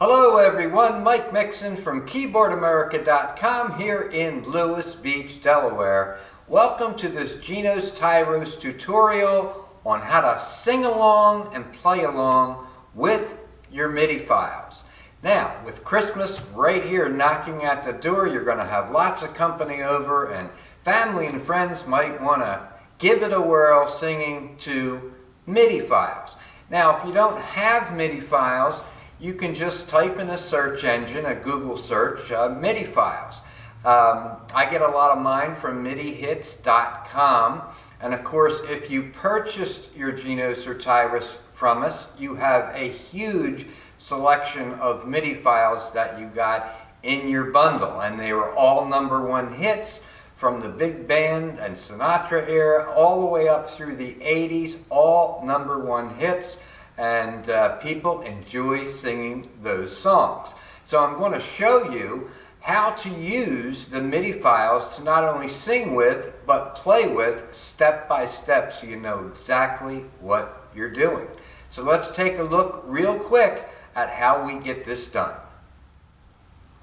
Hello everyone, Mike Mixon from Keyboardamerica.com here in Lewis Beach, Delaware. Welcome to this Genos Tyros tutorial on how to sing along and play along with your Midi files. Now, with Christmas right here knocking at the door, you're going to have lots of company over, and family and friends might want to give it a whirl singing to Midi files. Now, if you don't have Midi files, you can just type in a search engine, a Google search, Midi files. I get a lot of mine from midihits.com, and of course, if you purchased your Genos or Tyros from us, you have a huge selection of Midi files that you got in your bundle, and they were all #1 hits from the big band and Sinatra era all the way up through the 80s, all #1 hits, and people enjoy singing those songs. So I'm going to show you how to use the Midi files to not only sing with, but play with step by step so you know exactly what you're doing. So let's take a look real quick at how we get this done.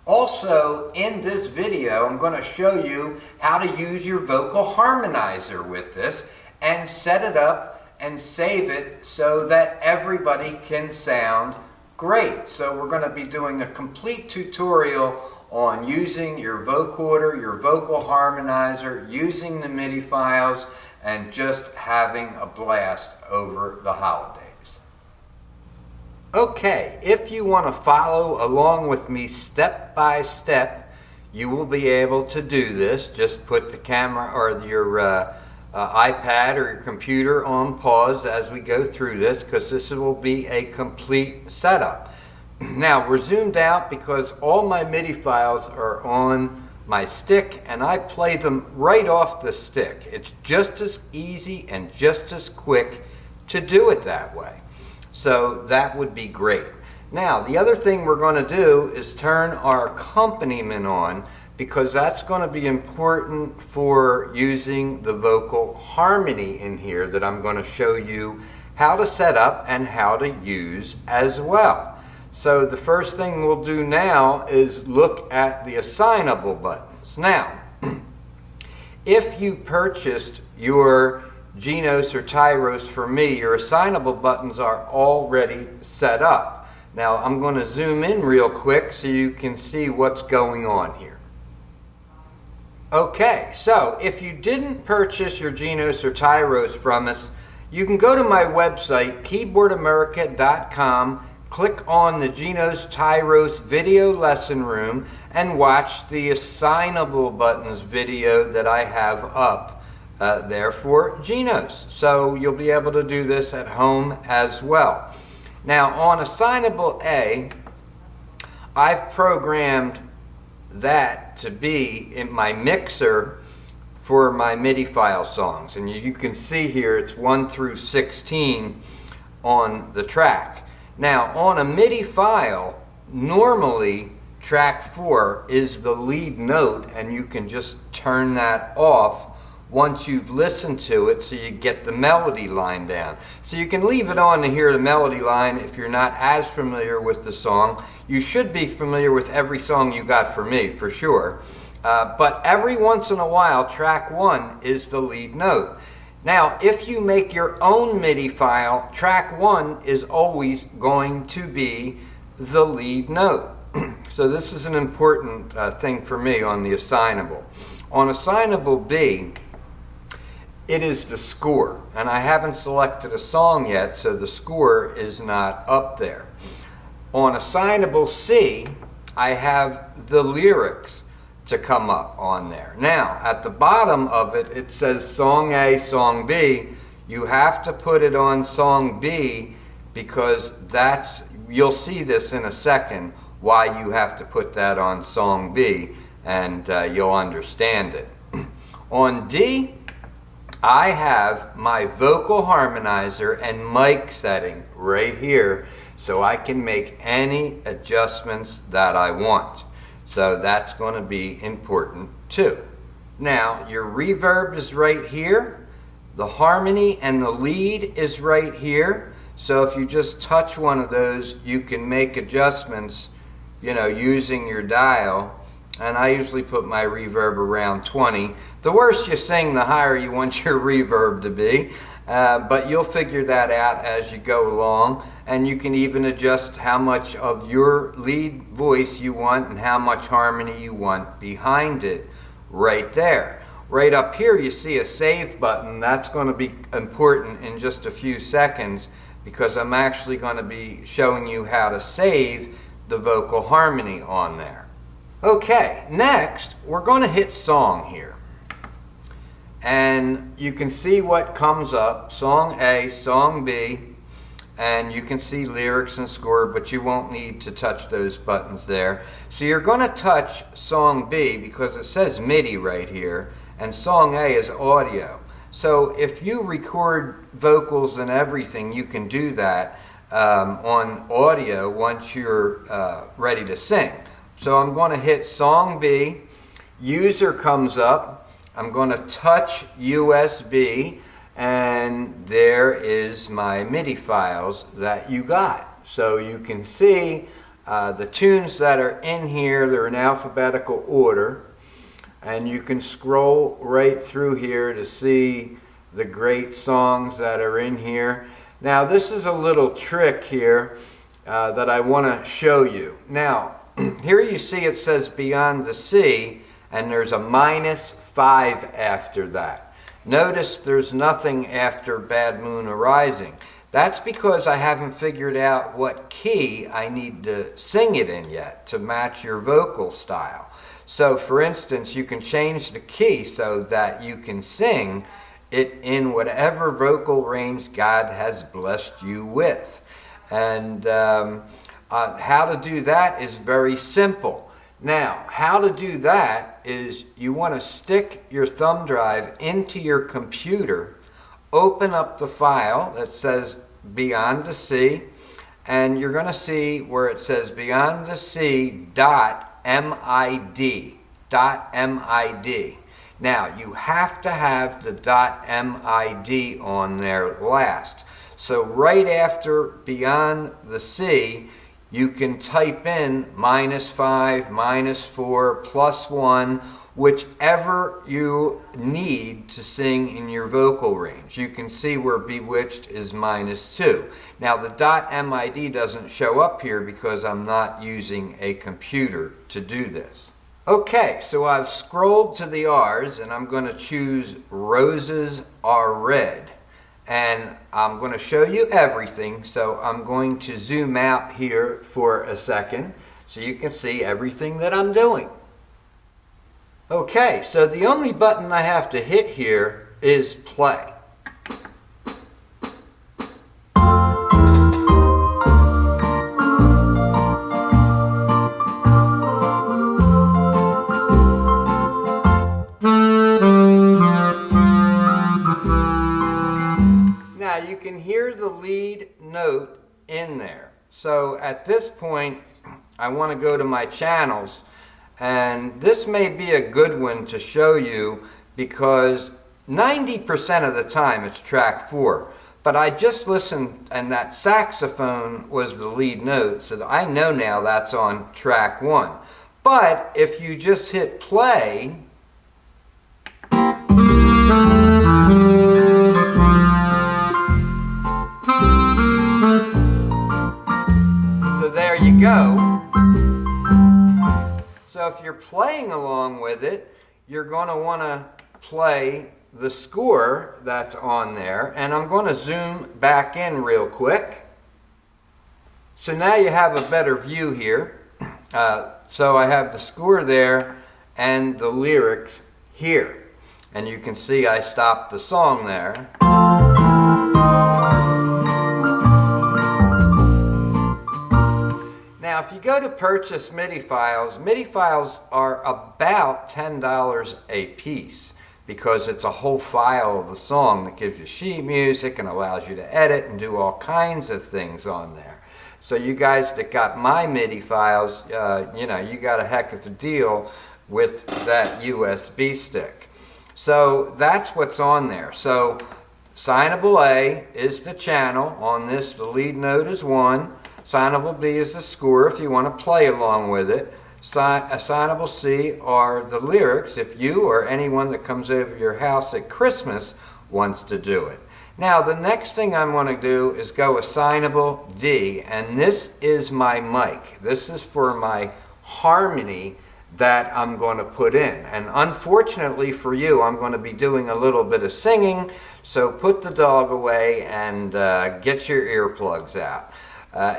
Also, in this video, I'm going to show you how to use your vocal harmonizer with this and set it up and save it so that everybody can sound great. So we're going to be doing a complete tutorial on using your vocoder, your vocal harmonizer, using the Midi files, and just having a blast over the holidays. Okay, if you want to follow along with me step by step, you will be able to do this. Just put the camera or your iPad or your computer on pause as we go through this, because this will be a complete setup. Now, we're zoomed out because all my Midi files are on my stick, and I play them right off the stick. It's just as easy and just as quick to do it that way. So that would be great. Now, the other thing we're going to do is turn our accompaniment on, because that's going to be important for using the vocal harmony in here that I'm going to show you how to set up and how to use as well. So the first thing we'll do now is look at the assignable buttons. Now, if you purchased your Genos or Tyros from me, your assignable buttons are already set up. Now, I'm going to zoom in real quick so you can see what's going on here. Okay, so if you didn't purchase your Genos or Tyros from us, you can go to my website, Keyboardamerica.com, click on the Genos Tyros video lesson room, and watch the assignable buttons video that I have up there for Genos. So you'll be able to do this at home as well. Now, on assignable A, I've programmed that to be in my mixer for my Midi file songs, and you can see here it's 1 through 16 on the track. Now, on a Midi file, normally track 4 is the lead note, and you can just turn that off once you've listened to it so you get the melody line down. So you can leave it on to hear the melody line if you're not as familiar with the song. You should be familiar with every song you got from me, for sure. But every once in a while, track 1 is the lead note. Now, if you make your own Midi file, track 1 is always going to be the lead note. So this is an important thing for me on the assignable. On assignable B, it is the score, and I haven't selected a song yet, so the score is not up there. On assignable C, I have the lyrics to come up on there. Now, at the bottom of it, it says song A, song B. You have to put it on song B, because you'll see this in a second, why you have to put that on song B, and you'll understand it. On D, I have my vocal harmonizer and mic setting right here, so I can make any adjustments that I want. So that's going to be important too. Now, your reverb is right here. The harmony and the lead is right here. So if you just touch one of those, you can make adjustments, using your dial. And I usually put my reverb around 20. The worse you sing, the higher you want your reverb to be. But you'll figure that out as you go along. And you can even adjust how much of your lead voice you want and how much harmony you want behind it right there. Right up here you see a save button. That's going to be important in just a few seconds because I'm actually going to be showing you how to save the vocal harmony on there. Okay, next we're going to hit song here. And you can see what comes up, song A, song B, and you can see lyrics and score, but you won't need to touch those buttons there. So you're going to touch song B because it says Midi right here, and song A is audio. So if you record vocals and everything, you can do that on audio once you're ready to sing. So I'm going to hit song B, user comes up, I'm going to touch USB, and there is my MIDI files that you got. So you can see the tunes that are in here, they're in alphabetical order, and you can scroll right through here to see the great songs that are in here. Now this is a little trick here that I want to show you. Now here you see it says Beyond the Sea, and there's a -5 after that. Notice there's nothing after Bad Moon Arising. That's because I haven't figured out what key I need to sing it in yet to match your vocal style. So for instance, you can change the key so that you can sing it in whatever vocal range God has blessed you with. And how to do that is very simple. Now, how to do that is you want to stick your thumb drive into your computer, open up the file that says Beyond the Sea, and you're going to see where it says Beyond the Sea .mid. .mid. Now, you have to have the .mid on there last. So right after Beyond the Sea, you can type in -5, -4, +1, whichever you need to sing in your vocal range. You can see where Bewitched is -2. Now the .mid doesn't show up here because I'm not using a computer to do this. Okay, so I've scrolled to the R's and I'm going to choose Roses Are Red. And I'm going to show you everything, so I'm going to zoom out here for a second so you can see everything that I'm doing. Okay, so the only button I have to hit here is play. You can hear the lead note in there. So at this point, I want to go to my channels, and this may be a good one to show you because 90% of the time it's track 4. But I just listened, and that saxophone was the lead note, so I know now that's on track 1. But if you just hit play, go. So if you're playing along with it, you're going to want to play the score that's on there. And I'm going to zoom back in real quick. So now you have a better view here. So I have the score there and the lyrics here. And you can see I stopped the song there. Now, if you go to purchase MIDI files are about $10 a piece because it's a whole file of a song that gives you sheet music and allows you to edit and do all kinds of things on there. So you guys that got my MIDI files, you got a heck of a deal with that USB stick. So that's what's on there. So Assignable A is the channel. On this, the lead note is 1. Assignable B is the score if you want to play along with it. Assignable C are the lyrics if you or anyone that comes over your house at Christmas wants to do it. Now, the next thing I'm going to do is go assignable D, and this is my mic. This is for my harmony that I'm going to put in. And unfortunately for you, I'm going to be doing a little bit of singing, so put the dog away and get your earplugs out.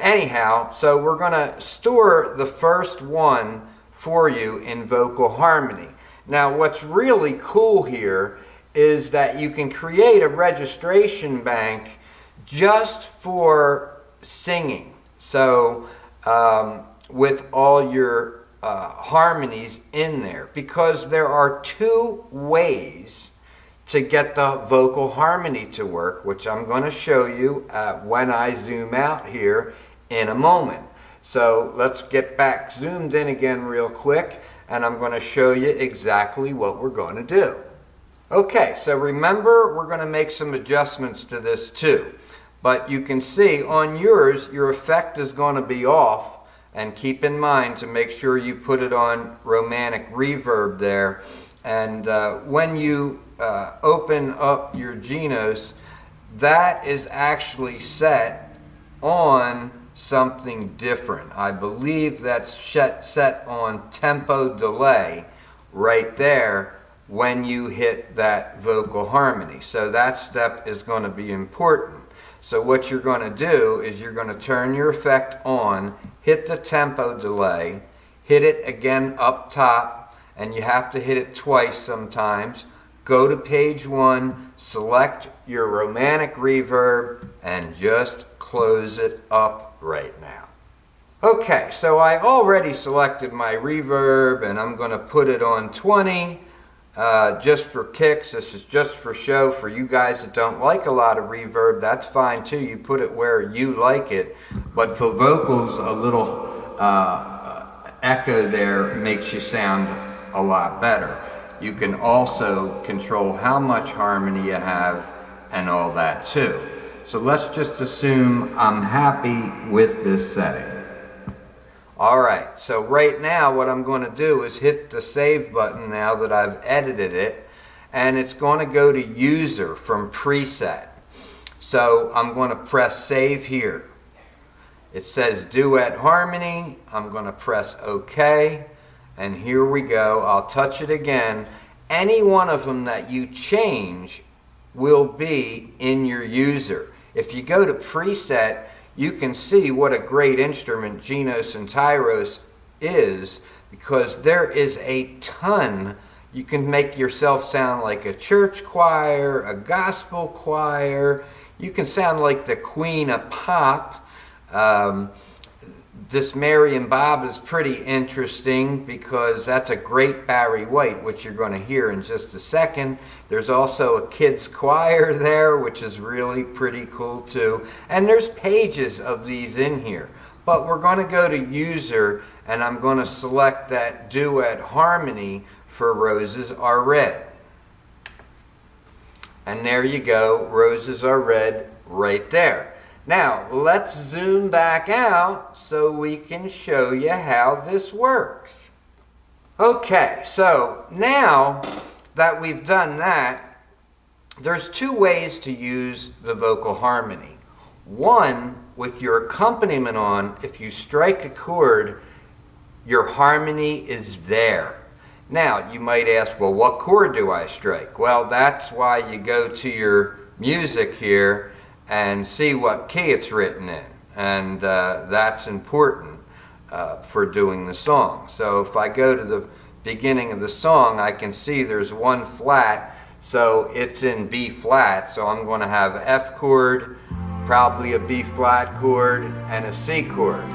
Anyhow, so we're going to store the first one for you in vocal harmony. Now, what's really cool here is that you can create a registration bank just for singing. So with all your harmonies in there, because there are 2 ways to get the vocal harmony to work, which I'm going to show you when I zoom out here in a moment. So let's get back zoomed in again real quick, and I'm going to show you exactly what we're going to do. Okay, so remember, we're going to make some adjustments to this too. But you can see on yours, your effect is going to be off, and keep in mind to make sure you put it on romantic reverb there. And when you open up your Genos, that is actually set on something different. I believe that's set on tempo delay right there when you hit that vocal harmony. So that step is going to be important. So what you're going to do is you're going to turn your effect on, hit the tempo delay, hit it again up top, and you have to hit it twice sometimes. Go to page 1, select your romantic reverb, and just close it up right now. Okay, so I already selected my reverb, and I'm going to put it on 20. Just for kicks. This is just for show. For you guys that don't like a lot of reverb, that's fine too. You put it where you like it. But for vocals, a little echo there makes you sound a lot better. You can also control how much harmony you have and all that too. So let's just assume I'm happy with this setting. Alright, so right now what I'm going to do is hit the save button now that I've edited it, and it's going to go to user from preset. So I'm going to press save here. It says duet harmony. I'm going to press OK, and here we go. I'll touch it again. Any one of them that you change will be in your user. If you go to preset, you can see what a great instrument Genos and Tyros is, because there is a ton. You can make yourself sound like a church choir, a gospel choir. You can sound like the queen of pop. This Mary and Bob is pretty interesting because that's a great Barry White, which you're going to hear in just a second. There's also a kids choir there, which is really pretty cool too. And there's pages of these in here. But we're going to go to user, and I'm going to select that duet harmony for Roses Are Red. And there you go, Roses Are Red right there. Now, let's zoom back out so we can show you how this works. Okay, so now that we've done that, there's 2 ways to use the vocal harmony. One, with your accompaniment on, if you strike a chord, your harmony is there. Now, you might ask, well, what chord do I strike? Well, that's why you go to your music here and see what key it's written in, and that's important for doing the song. So if I go to the beginning of the song, I can see there's 1 flat, so it's in B flat, so I'm going to have F chord, probably a B flat chord, and a C chord.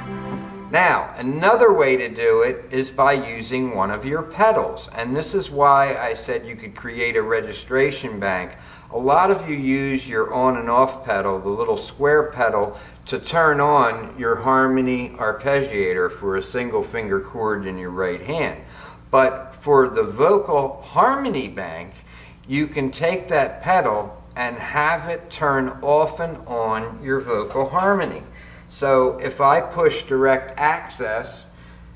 Now, another way to do it is by using one of your pedals, and this is why I said you could create a registration bank. A lot of you use your on and off pedal, the little square pedal, to turn on your harmony arpeggiator for a single finger chord in your right hand. But for the vocal harmony bank, you can take that pedal and have it turn off and on your vocal harmony. So if I push direct access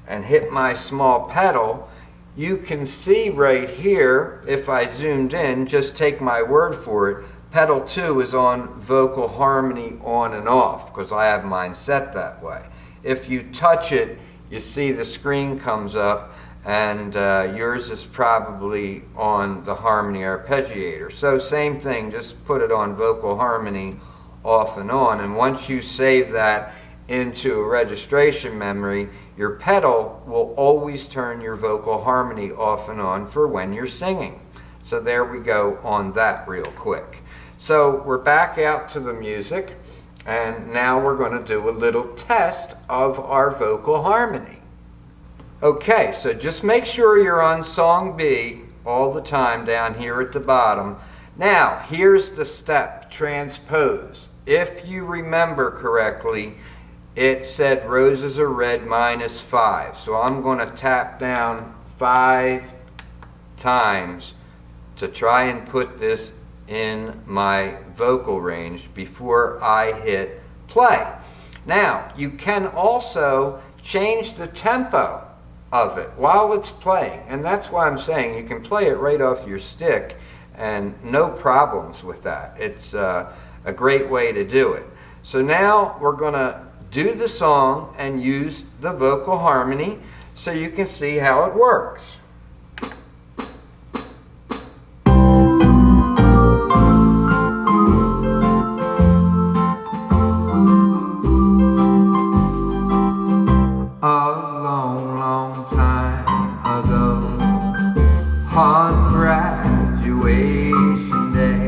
and hit my small pedal, you can see right here, if I zoomed in, just take my word for it, pedal 2 is on vocal harmony on and off, because I have mine set that way. If you touch it, you see the screen comes up, and yours is probably on the harmony arpeggiator. So same thing, just put it on vocal harmony off and on, and once you save that into a registration memory, your pedal will always turn your vocal harmony off and on for when you're singing. So there we go on that real quick. So we're back out to the music, and now we're going to do a little test of our vocal harmony. Okay, so just make sure you're on song B all the time down here at the bottom. Now, here's the step, transpose. If you remember correctly, it said roses are red -5. So I'm going to tap down 5 times to try and put this in my vocal range before I hit play. Now, you can also change the tempo of it while it's playing, and that's why I'm saying you can play it right off your stick and no problems with that. It's a great way to do it. So now we're going to do the song and use the vocal harmony so you can see how it works. On graduation day,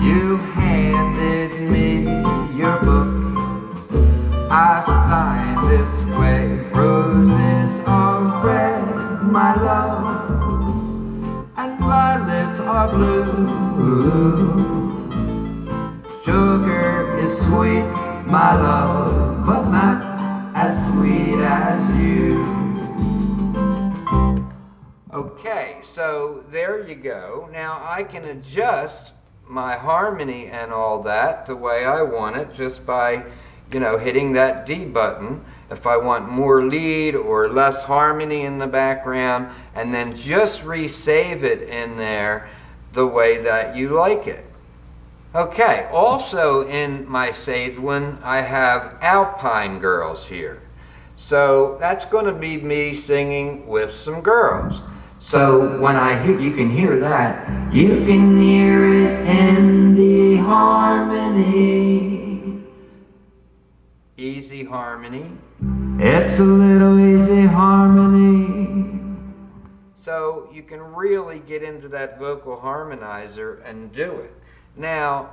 you handed me your book. I signed this way. Roses are red, my love, and violets are blue. Sugar is sweet, my love, but not as sweet as you. Okay, so there you go. Now I can adjust my harmony and all that the way I want it just by, hitting that D button if I want more lead or less harmony in the background, and then just resave it in there the way that you like it. Okay, also in my saved one, I have Alpine Girls here. So that's going to be me singing with some girls. So when you can hear that. You can hear it in the harmony. Easy harmony. It's a little easy harmony. So you can really get into that vocal harmonizer and do it. Now,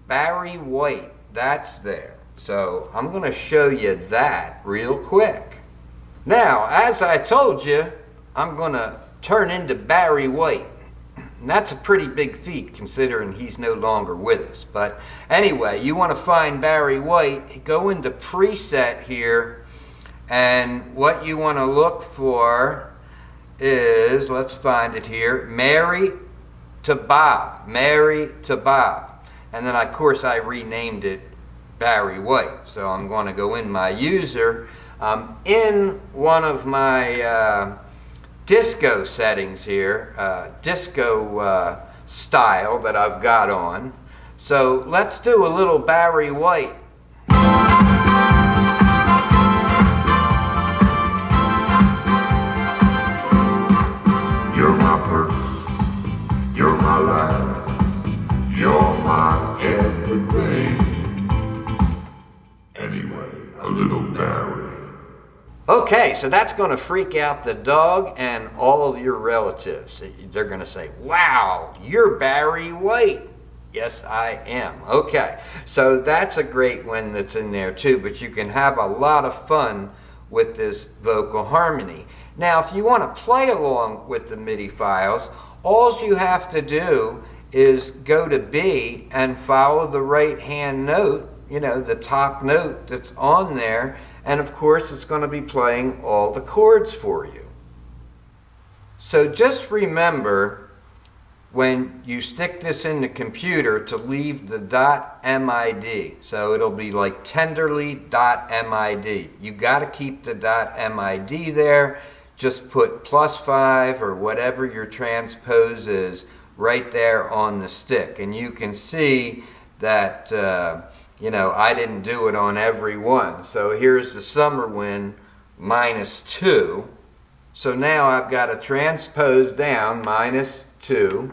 Barry White, that's there. So I'm going to show you that real quick. Now, as I told you, I'm going to turn into Barry White. And that's a pretty big feat considering he's no longer with us. But anyway, you want to find Barry White, go into preset here, and what you want to look for is, let's find it here, Mary to Bob. Mary to Bob. And then of course I renamed it Barry White. So I'm going to go in my user. In one of my disco settings here, disco style that I've got on. So let's do a little Barry White. You're my purpose, you're my life, you're my everything. Anyway, a little Barry. Okay, so that's going to freak out the dog and all of your relatives. They're going to say, wow, you're Barry White. Yes, I am. Okay, so that's a great one that's in there too, but you can have a lot of fun with this vocal harmony. Now, if you want to play along with the MIDI files, all you have to do is go to B and follow the right-hand note, the top note that's on there, and of course it's going to be playing all the chords for you. So just remember when you stick this in the computer to leave the .mid. So it'll be like tenderly .mid. You got to keep the .mid there. Just put +5 or whatever your transpose is right there on the stick. And you can see that, I didn't do it on every one. So here's the summer wind -2. So now I've got a transpose down -2.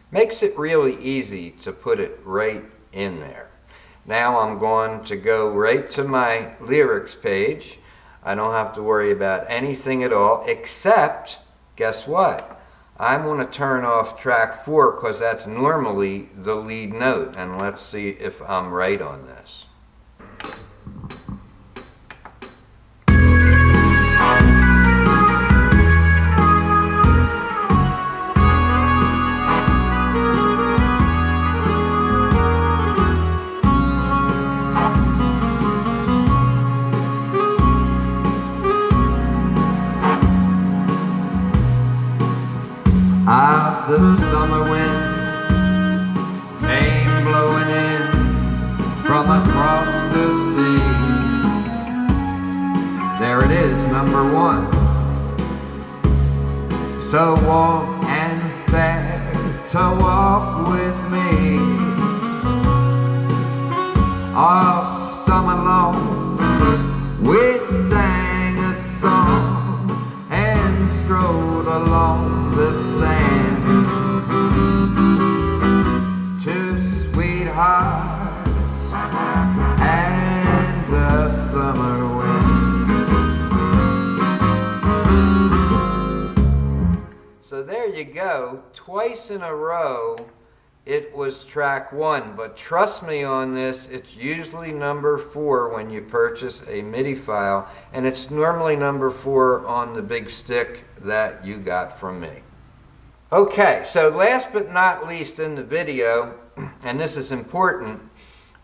Makes it really easy to put it right in there. Now I'm going to go right to my lyrics page. I don't have to worry about anything at all, except, guess what? I'm going to turn off track 4 because that's normally the lead note. And let's see if I'm right on this. The summer wind came blowing in from across the sea. There it is, number 1. So warm and fair to walk with me all summer long. We sang a song and strolled along the sand. Two sweethearts and the summer wind. So there you go. Twice in a row it was track 1, but trust me on this, it's usually number 4 when you purchase a MIDI file, and it's normally number 4 on the big stick that you got from me. Okay, so last but not least in the video, and this is important,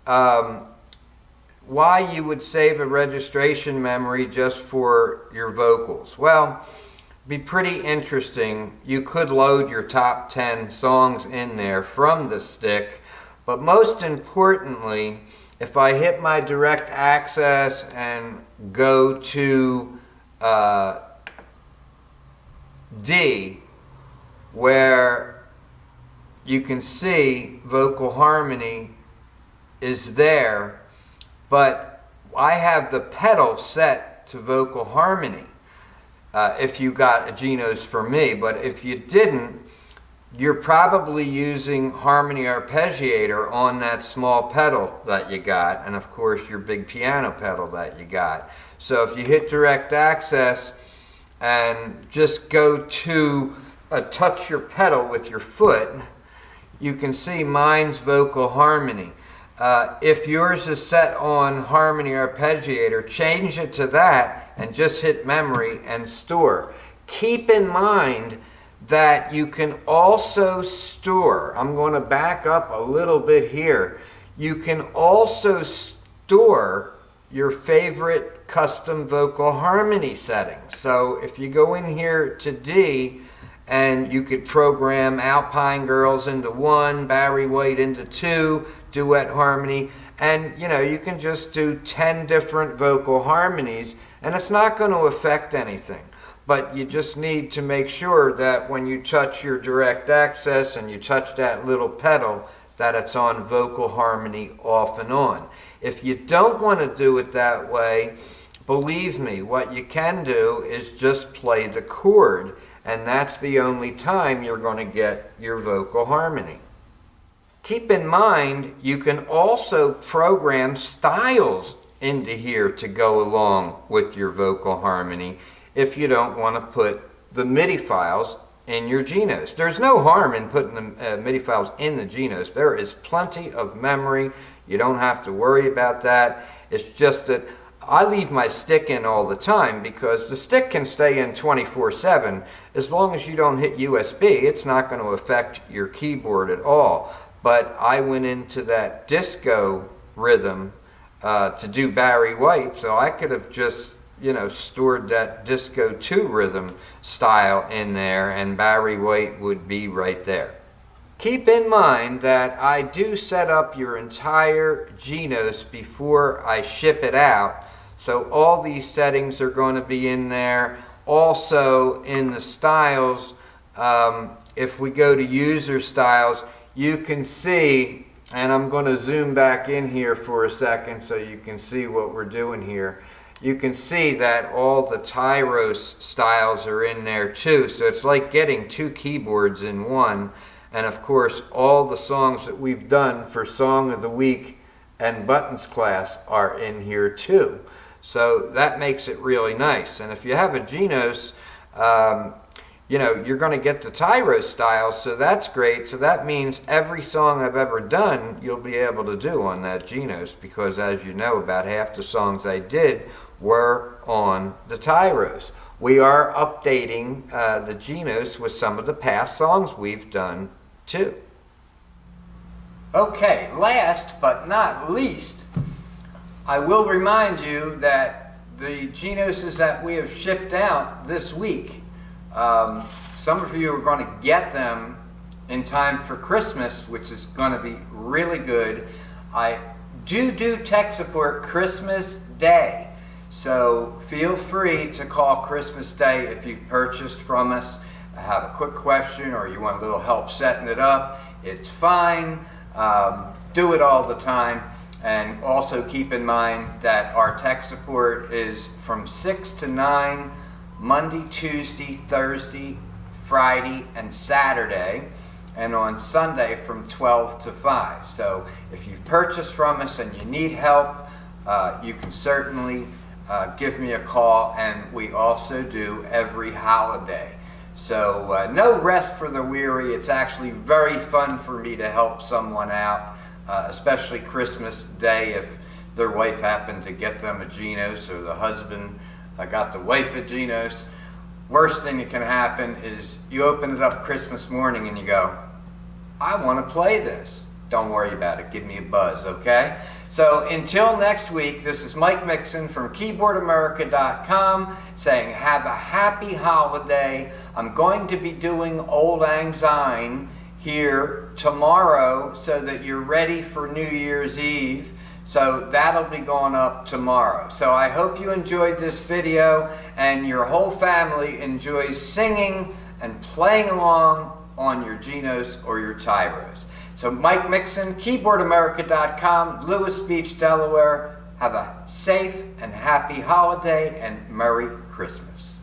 why you would save a registration memory just for your vocals. Well, be pretty interesting. You could load your top 10 songs in there from the stick, but most importantly, if I hit my direct access and go to D, where you can see vocal harmony is there, but I have the pedal set to vocal harmony if you got a Genos for me. But if you didn't, you're probably using harmony arpeggiator on that small pedal that you got, and of course your big piano pedal that you got. So if you hit direct access and just go to touch your pedal with your foot, you can see mine's vocal harmony. If yours is set on harmony arpeggiator, change it to that and just hit memory and store. Keep in mind that you can also store, I'm going to back up a little bit here, you can also store your favorite custom vocal harmony settings. So if you go in here to D, and you could program Alpine Girls into 1, Barry White into 2, duet harmony, and you can just do 10 different vocal harmonies, and it's not going to affect anything. But you just need to make sure that when you touch your direct access and you touch that little pedal, that it's on vocal harmony off and on. If you don't want to do it that way, believe me, what you can do is just play the chord, and that's the only time you're going to get your vocal harmony. Keep in mind, you can also program styles into here to go along with your vocal harmony if you don't want to put the MIDI files in your Genos. There's no harm in putting the MIDI files in the Genos. There is plenty of memory. You don't have to worry about that. It's just that I leave my stick in all the time because the stick can stay in 24/7. As long as you don't hit USB, it's not going to affect your keyboard at all. But I went into that disco rhythm to do Barry White, so I could have just stored that disco 2 rhythm style in there, and Barry White would be right there. Keep in mind that I do set up your entire Genos before I ship it out. So all these settings are going to be in there. Also in the styles, if we go to user styles, you can see, and I'm going to zoom back in here for a second so you can see what we're doing here. You can see that all the Tyros styles are in there too. So it's like getting 2 keyboards in one. And of course, all the songs that we've done for Song of the Week and Buttons class are in here too. So that makes it really nice. And if you have a Genos, you're going to get the Tyros styles, so that's great. So that means every song I've ever done, you'll be able to do on that Genos, because as you know, about half the songs I did were on the Tyros. We are updating the Genos with some of the past songs we've done too. Okay, last but not least, I will remind you that the Genoses that we have shipped out this week, some of you are going to get them in time for Christmas, which is going to be really good. I do tech support Christmas Day, so feel free to call Christmas Day if you've purchased from us. Have a quick question or you want a little help setting it up, it's fine. Do it all the time. And also keep in mind that our tech support is from 6 to 9, Monday, Tuesday, Thursday, Friday, and Saturday, and on Sunday from 12 to 5. So if you've purchased from us and you need help, you can certainly give me a call, and we also do every holiday. So no rest for the weary. It's actually very fun for me to help someone out, especially Christmas Day if their wife happened to get them a Genos, or the husband got the wife a Genos. Worst thing that can happen is you open it up Christmas morning and you go, I want to play this. Don't worry about it. Give me a buzz, okay? So until next week, this is Mike Mixon from Keyboardamerica.com saying have a happy holiday. I'm going to be doing Old Lang Syne here tomorrow so that you're ready for New Year's Eve. So that'll be going up tomorrow. So I hope you enjoyed this video and your whole family enjoys singing and playing along on your Genos or your Tyros. So Mike Mixon, Keyboardamerica.com, Lewis Beach, Delaware. Have a safe and happy holiday and Merry Christmas.